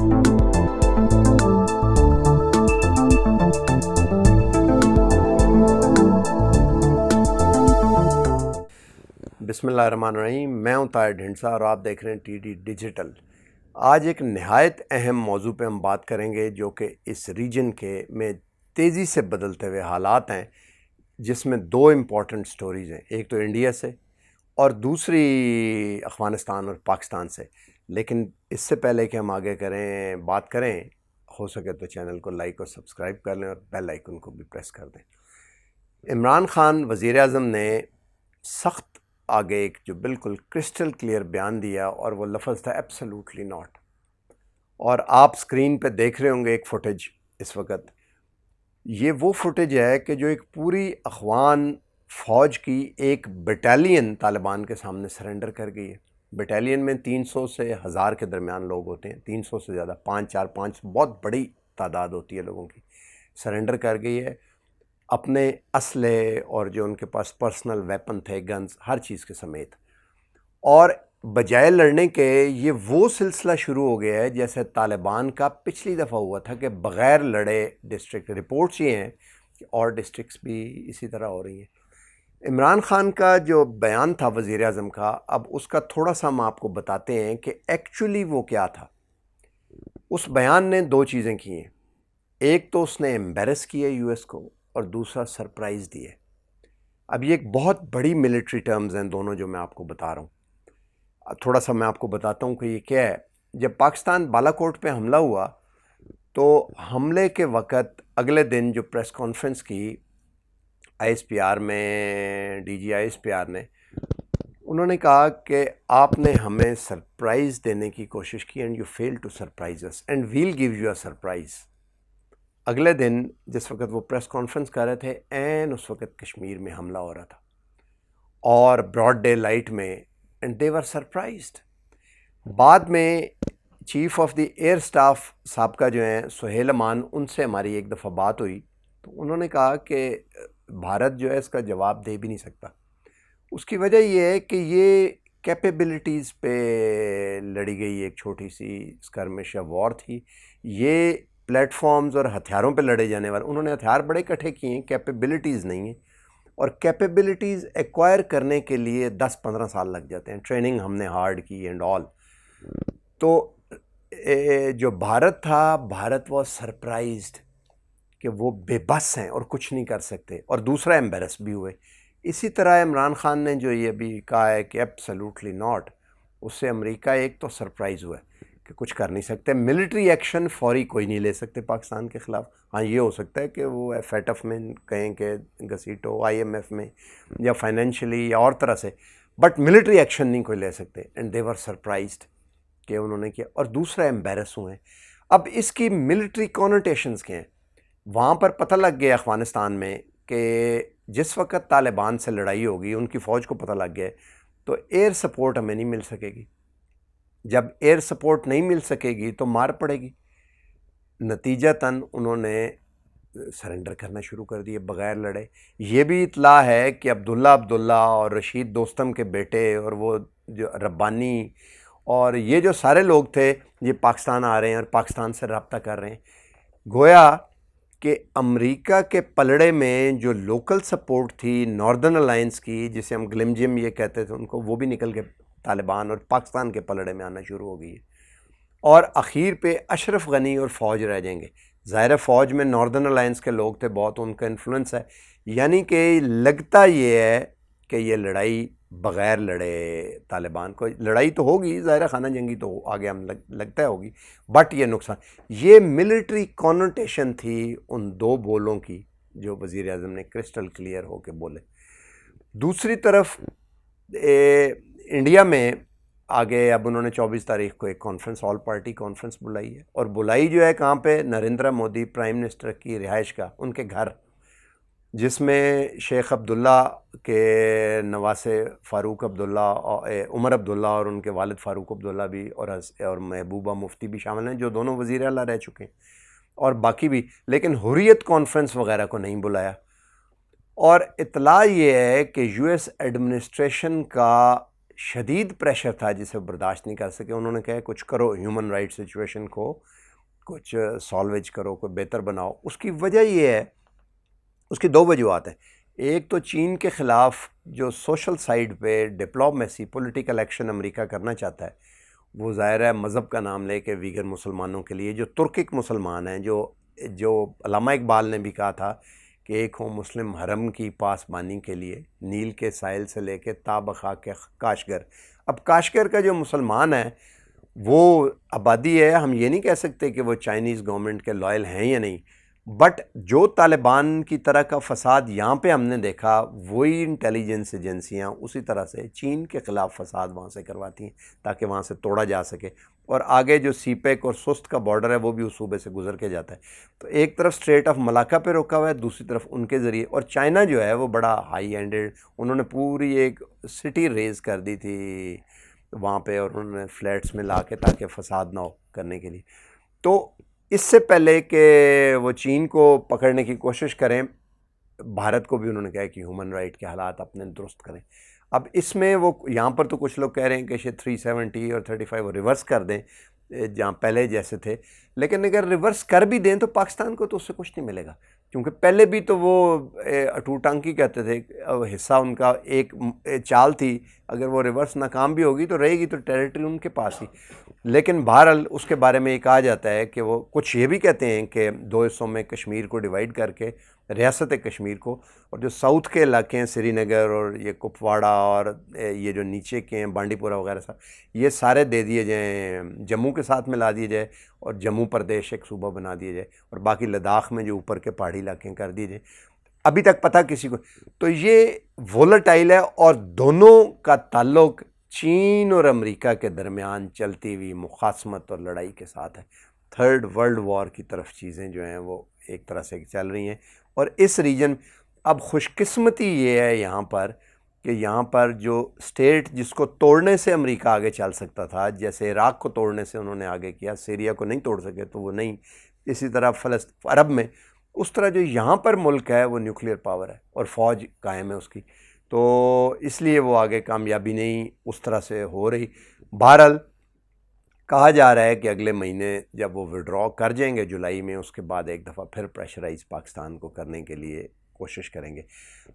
بسم اللہ الرحمن الرحیم، میں ہوں طاہر ڈھنڈسا اور آپ دیکھ رہے ہیں ٹی ڈی ڈیجیٹل۔ آج ایک نہایت اہم موضوع پہ ہم بات کریں گے جو کہ اس ریجن میں تیزی سے بدلتے ہوئے حالات ہیں، جس میں دو امپورٹنٹ سٹوریز ہیں، ایک تو انڈیا سے اور دوسری افغانستان اور پاکستان سے۔ لیکن اس سے پہلے کہ ہم آگے بات کریں، ہو سکے تو چینل کو لائک اور سبسکرائب کر لیں اور بیل آئیکن کو بھی پریس کر دیں۔ عمران خان وزیر اعظم نے سخت آگے ایک جو بالکل کرسٹل کلیئر بیان دیا، اور وہ لفظ تھا ایبسلیوٹلی ناٹ۔ اور آپ سکرین پہ دیکھ رہے ہوں گے ایک فوٹیج اس وقت، یہ وہ فوٹیج ہے کہ جو ایک پوری افغان فوج کی ایک بٹالین طالبان کے سامنے سرنڈر کر گئی ہے۔ بٹالین میں 300 سے 1000 کے درمیان لوگ ہوتے ہیں، 300 سے زیادہ، 5 بہت بڑی تعداد ہوتی ہے لوگوں کی، سرنڈر کر گئی ہے اپنے اسلحے اور جو ان کے پاس پرسنل ویپن تھے، گنز، ہر چیز کے سمیت۔ اور بجائے لڑنے کے یہ وہ سلسلہ شروع ہو گیا ہے جیسے طالبان کا پچھلی دفعہ ہوا تھا کہ بغیر لڑے ڈسٹرکٹ، رپورٹس یہ ہیں کہ اور ڈسٹرکٹس بھی اسی طرح ہو رہی ہیں۔ عمران خان کا جو بیان تھا وزیر اعظم کا، اب اس کا تھوڑا سا ہم آپ کو بتاتے ہیں کہ ایکچولی وہ کیا تھا۔ اس بیان نے دو چیزیں کی ہیں، ایک تو اس نے ایمبیرس کیا یو ایس کو، اور دوسرا سرپرائز دیے۔ اب یہ ایک بہت بڑی ملٹری ٹرمز ہیں دونوں جو میں آپ کو بتا رہا ہوں۔ تھوڑا سا میں آپ کو بتاتا ہوں کہ یہ کیا ہے۔ جب پاکستان بالا کوٹ پہ حملہ ہوا تو حملے کے وقت اگلے دن جو پریس کانفرنس کی آئی ایس پی آر میں، D G I S P R نے، انہوں نے کہا کہ آپ نے ہمیں سرپرائز دینے کی کوشش کی، and you fail to surprise us and we'll give you a surprise. اگلے دن جس وقت وہ پریس کانفرنس کر رہے تھے، اس وقت کشمیر میں حملہ ہو رہا تھا، اور براڈ ڈے لائٹ میں، اینڈ دے ور سرپرائزڈ۔ بعد میں chief of the air staff سابقہ جو ہیں سہیل امان، ان سے ہماری ایک دفعہ بات ہوئی تو انہوں نے کہا کہ بھارت جو ہے اس کا جواب دے بھی نہیں سکتا۔ اس کی وجہ یہ ہے کہ یہ کیپیبلٹیز پہ لڑی گئی ایک چھوٹی سی اسکرمش یا وار تھی، یہ پلیٹ فارمز اور ہتھیاروں پہ لڑے جانے والے، انہوں نے ہتھیار بڑے اکٹھے کیے ہیں، کیپیبلٹیز نہیں ہیں، اور کیپیبلٹیز ایکوائر کرنے کے لیے 10-15 سال لگ جاتے ہیں، ٹریننگ ہم نے ہارڈ کی اینڈ آل۔ تو جو بھارت تھا، بھارت واز سرپرائزڈ کہ وہ بے بس ہیں اور کچھ نہیں کر سکتے، اور دوسرا ایمبیرس بھی ہوئے۔ اسی طرح عمران خان نے جو یہ بھی کہا ہے کہ ایبسلیوٹلی ناٹ، اس سے امریکہ ایک تو سرپرائز ہوا ہے کہ کچھ کر نہیں سکتے، ملٹری ایکشن فوری کوئی نہیں لے سکتے پاکستان کے خلاف۔ ہاں یہ ہو سکتا ہے کہ وہ ایف ایف میں کہیں کہ گھسیٹو، آئی ایم ایف میں، یا فائنینشلی یا اور طرح سے، بٹ ملٹری ایکشن نہیں کوئی لے سکتے، اینڈ دے ور سرپرائزڈ کہ انہوں نے کیا۔ اور دوسرا ایمبیرس ہوئے ہیں۔ اب اس کی ملٹری کونوٹیشنز کیا ہیں؟ وہاں پر پتہ لگ گیا افغانستان میں کہ جس وقت طالبان سے لڑائی ہوگی، ان کی فوج کو پتہ لگ گیا تو ایئر سپورٹ ہمیں نہیں مل سکے گی۔ جب ایئر سپورٹ نہیں مل سکے گی تو مار پڑے گی۔ نتیجتاً انہوں نے سرنڈر کرنا شروع کر دیے بغیر لڑے۔ یہ بھی اطلاع ہے کہ عبداللہ اور رشید دوستم کے بیٹے اور وہ جو ربانی اور یہ جو سارے لوگ تھے، یہ پاکستان آ رہے ہیں اور پاکستان سے رابطہ کر رہے ہیں۔ گویا کہ امریکہ کے پلڑے میں جو لوکل سپورٹ تھی ناردرن الائنس کی، جسے ہم گلمجم یہ کہتے تھے ان کو، وہ بھی نکل کے طالبان اور پاکستان کے پلڑے میں آنا شروع ہو گئی ہے، اور اخیر پہ اشرف غنی اور فوج رہ جائیں گے۔ ظاہر فوج میں ناردرن الائنس کے لوگ تھے بہت، ان کا انفلوئنس ہے، یعنی کہ لگتا یہ ہے کہ یہ لڑائی بغیر لڑے طالبان کو، لڑائی تو ہوگی ظاہر، خانہ جنگی تو آگے ہم لگتا ہے ہوگی، بٹ یہ نقصان، یہ ملٹری کونوٹیشن تھی ان دو بولوں کی جو وزیر اعظم نے کرسٹل کلیئر ہو کے بولے۔ دوسری طرف انڈیا میں آگے اب انہوں نے 24 تاریخ کو ایک کانفرنس، آل پارٹی کانفرنس بلائی ہے، اور بلائی جو ہے کہاں پہ؟ نریندر مودی پرائم منسٹر کی رہائش کا، ان کے گھر، جس میں شیخ عبداللہ کے نواسے فاروق عبداللہ، عمر عبداللہ اور ان کے والد فاروق عبداللہ بھی، اور محبوبہ مفتی بھی شامل ہیں جو دونوں وزیر اعلیٰ رہ چکے ہیں، اور باقی بھی، لیکن حریت کانفرنس وغیرہ کو نہیں بلایا۔ اور اطلاع یہ ہے کہ یو ایس ایڈمنسٹریشن کا شدید پریشر تھا جسے برداشت نہیں کر سکے. انہوں نے کہا کچھ کرو، ہیومن رائٹ سچویشن کو کچھ سالویج کرو، کوئی بہتر بناؤ. اس کی وجہ یہ ہے، اس کی دو وجوہات ہیں. ایک تو چین کے خلاف جو سوشل سائیڈ پہ ڈپلومیسی، پولیٹیکل ایکشن امریکہ کرنا چاہتا ہے، وہ ظاہر ہے مذہب کا نام لے کے ویگن مسلمانوں کے لیے جو ترکک مسلمان ہیں، جو علامہ اقبال نے بھی کہا تھا کہ ایک ہوں مسلم حرم کی پاسبانی کے لیے، نیل کے ساحل سے لے کے تا بخاک کاشگر. اب کاشگر کا جو مسلمان ہے وہ آبادی ہے، ہم یہ نہیں کہہ سکتے کہ وہ چائنیز گورنمنٹ کے لائل ہیں یا نہیں، بٹ جو طالبان کی طرح کا فساد یہاں پہ ہم نے دیکھا، وہی انٹیلیجنس ایجنسیاں اسی طرح سے چین کے خلاف فساد وہاں سے کرواتی ہیں تاکہ وہاں سے توڑا جا سکے. اور آگے جو سی پیک اور سست کا بارڈر ہے وہ بھی اس صوبے سے گزر کے جاتا ہے. تو ایک طرف اسٹریٹ آف ملاکا پہ روکا ہوا ہے، دوسری طرف ان کے ذریعے. اور چائنا جو ہے وہ بڑا ہائی اینڈڈ، انہوں نے پوری ایک سٹی ریز کر دی تھی وہاں پہ، اور انہوں نے فلیٹس میں لا کے تاکہ فساد نہ ہو کرنے کے لیے. تو اس سے پہلے کہ وہ چین کو پکڑنے کی کوشش کریں، بھارت کو بھی انہوں نے کہا کہ ہیومن رائٹ کے حالات اپنے درست کریں. اب اس میں وہ یہاں پر تو کچھ لوگ کہہ رہے ہیں کہ شاید 370 اور 35 وہ ریورس کر دیں جہاں پہلے جیسے تھے، لیکن اگر ریورس کر بھی دیں تو پاکستان کو تو اس سے کچھ نہیں ملے گا، کیونکہ پہلے بھی تو وہ اٹو ٹانکی کہتے تھے، حصہ ان کا ایک چال تھی، اگر وہ ریورس ناکام بھی ہوگی تو رہے گی تو ٹیریٹری ان کے پاس ہی. لیکن بہرحال اس کے بارے میں یہ کہا جاتا ہے کہ وہ کچھ یہ بھی کہتے ہیں کہ دو حصوں میں کشمیر کو ڈیوائیڈ کر کے ریاست کشمیر کو، اور جو ساؤتھ کے علاقے ہیں سری نگر اور یہ کپواڑہ اور یہ جو نیچے کے ہیں بانڈی پورہ وغیرہ سب، یہ سارے دے دیے جائیں، جموں کے ساتھ ملا دیے جائے اور جموں پردیش ایک صوبہ بنا دیا جائے، اور باقی لداخ میں جو اوپر کے پہاڑی علاقے کر دیے جائیں. ابھی تک پتہ کسی کو. تو یہ وولٹائل ہے، اور دونوں کا تعلق چین اور امریکہ کے درمیان چلتی ہوئی مخاصمت اور لڑائی کے ساتھ ہے. تھرڈ ورلڈ وار کی طرف چیزیں جو ہیں وہ ایک طرح سے چل رہی ہیں. اور اس ریجن اب خوش قسمتی یہ ہے یہاں پر کہ یہاں پر جو اسٹیٹ جس کو توڑنے سے امریکہ آگے چل سکتا تھا، جیسے عراق کو توڑنے سے انہوں نے آگے کیا، سیریا کو نہیں توڑ سکے تو وہ نہیں، اسی طرح عرب میں، اس طرح جو یہاں پر ملک ہے وہ نیوکلیئر پاور ہے اور فوج قائم ہے اس کی، تو اس لیے وہ آگے کامیابی نہیں اس طرح سے ہو رہی. بہرحال کہا جا رہا ہے کہ اگلے مہینے جب وہ وڈرا کر جائیں گے جولائی میں، اس کے بعد ایک دفعہ پھر پریشرائز پاکستان کو کرنے کے لیے کوشش کریں گے.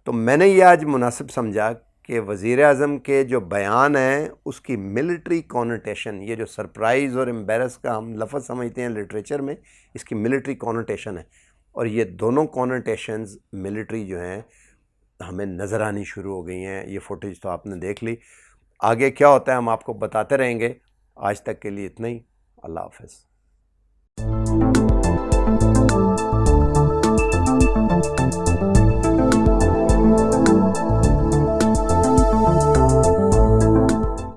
تو میں نے یہ آج مناسب سمجھا کہ وزیر اعظم کے جو بیان ہیں اس کی ملٹری کونوٹیشن، یہ جو سرپرائز اور امبیرس کا ہم لفظ سمجھتے ہیں لٹریچر میں، اس کی ملٹری کونوٹیشن ہے، اور یہ دونوں کونوٹیشنز ملٹری جو ہیں ہمیں نظر آنی شروع ہو گئی ہیں. یہ فوٹیج تو آپ نے دیکھ لی، آگے کیا ہوتا ہے ہم آپ کو بتاتے رہیں گے. آج تک کے لیے اتنا ہی. اللہ حافظ.